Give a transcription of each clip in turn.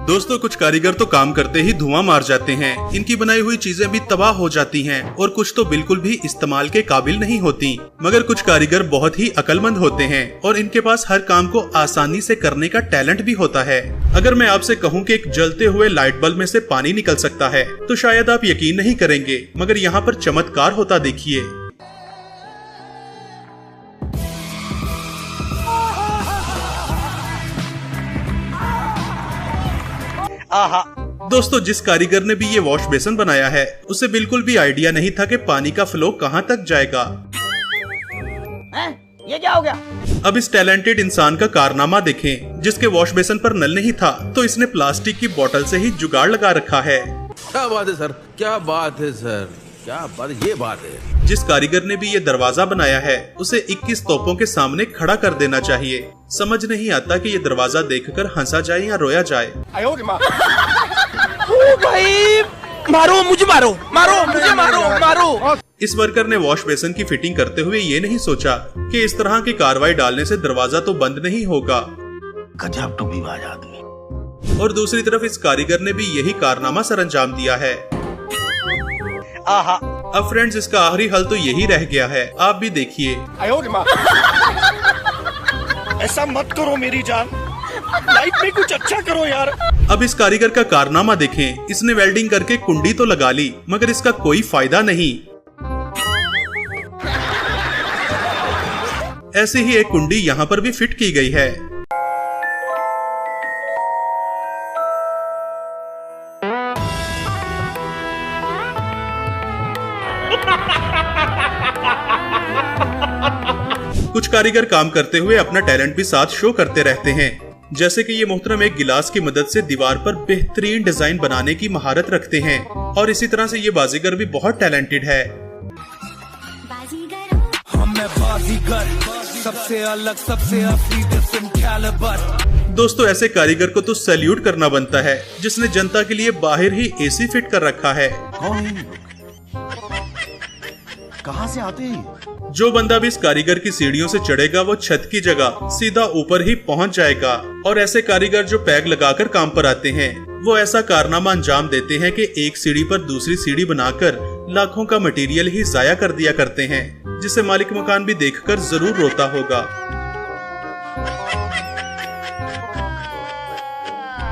दोस्तों कुछ कारीगर तो काम करते ही धुआं मार जाते हैं। इनकी बनाई हुई चीजें भी तबाह हो जाती हैं और कुछ तो बिल्कुल भी इस्तेमाल के काबिल नहीं होती। मगर कुछ कारीगर बहुत ही अक्लमंद होते हैं और इनके पास हर काम को आसानी से करने का टैलेंट भी होता है। अगर मैं आपसे कहूँ कि एक जलते हुए लाइट बल्ब में से पानी निकल सकता है तो शायद आप यकीन नहीं करेंगे, मगर यहाँ पर चमत्कार होता देखिए। दोस्तों जिस कारीगर ने भी ये वॉश बेसिन बनाया है उसे बिल्कुल भी आइडिया नहीं था कि पानी का फ्लो कहाँ तक जाएगा। ये क्या हो गया? अब इस टैलेंटेड इंसान का कारनामा देखें, जिसके वॉश बेसिन पर नल नहीं था तो इसने प्लास्टिक की बोतल से ही जुगाड़ लगा रखा है। क्या बात है सर, क्या बात है सर, क्या बात, ये बात है। जिस कारीगर ने भी ये दरवाजा बनाया है उसे 21 तोपों के सामने खड़ा कर देना चाहिए। समझ नहीं आता कि ये दरवाजा देखकर हंसा जाए या रोया जाए। ओ भाई, मारो मुझे, मारो मारो मुझे, मारो मारो। इस वर्कर ने वॉश बेसिन की फिटिंग करते हुए ये नहीं सोचा कि इस तरह की कार्रवाई डालने से दरवाजा तो बंद नहीं होगा। गजब टुकड़ीबाज आदमी। और दूसरी तरफ इस कारीगर ने भी यही कारनामा सरअंजाम दिया है। अब फ्रेंड्स इसका आखिरी हल तो यही रह गया है, आप भी देखिए। ऐसा मत करो मेरी जान, लाइफ में कुछ अच्छा करो यार। अब इस कारीगर का कारनामा देखें, इसने वेल्डिंग करके कुंडी तो लगा ली मगर इसका कोई फायदा नहीं। ऐसे ही एक कुंडी यहाँ पर भी फिट की गई है। कुछ कारीगर काम करते हुए अपना टैलेंट भी साथ शो करते रहते हैं। जैसे कि ये मोहतरम एक गिलास की मदद से दीवार पर बेहतरीन डिजाइन बनाने की महारत रखते हैं और इसी तरह से ये बाजीगर भी बहुत टैलेंटेड है। सबसे अलग, सबसे दोस्तों ऐसे कारीगर को तो सैल्यूट करना बनता है जिसने जनता के लिए बाहर ही एसी फिट कर रखा है। कहाँ से आते हैं? जो बंदा भी इस कारीगर की सीढ़ियों से चढ़ेगा वो छत की जगह सीधा ऊपर ही पहुंच जाएगा। और ऐसे कारीगर जो पैग लगाकर काम पर आते हैं वो ऐसा कारनामा अंजाम देते हैं कि एक सीढ़ी पर दूसरी सीढ़ी बनाकर लाखों का मटेरियल ही जाया कर दिया करते हैं, जिसे मालिक मकान भी देखकर जरूर रोता होगा।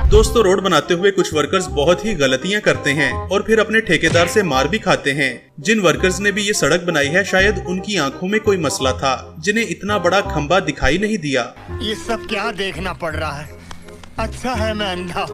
दोस्तों रोड बनाते हुए कुछ वर्कर्स बहुत ही गलतियां करते हैं और फिर अपने ठेकेदार से मार भी खाते हैं। जिन वर्कर्स ने भी ये सड़क बनाई है शायद उनकी आंखों में कोई मसला था, जिन्हें इतना बड़ा खंबा दिखाई नहीं दिया। ये सब क्या देखना पड़ रहा है? अच्छा है मैं अंधा।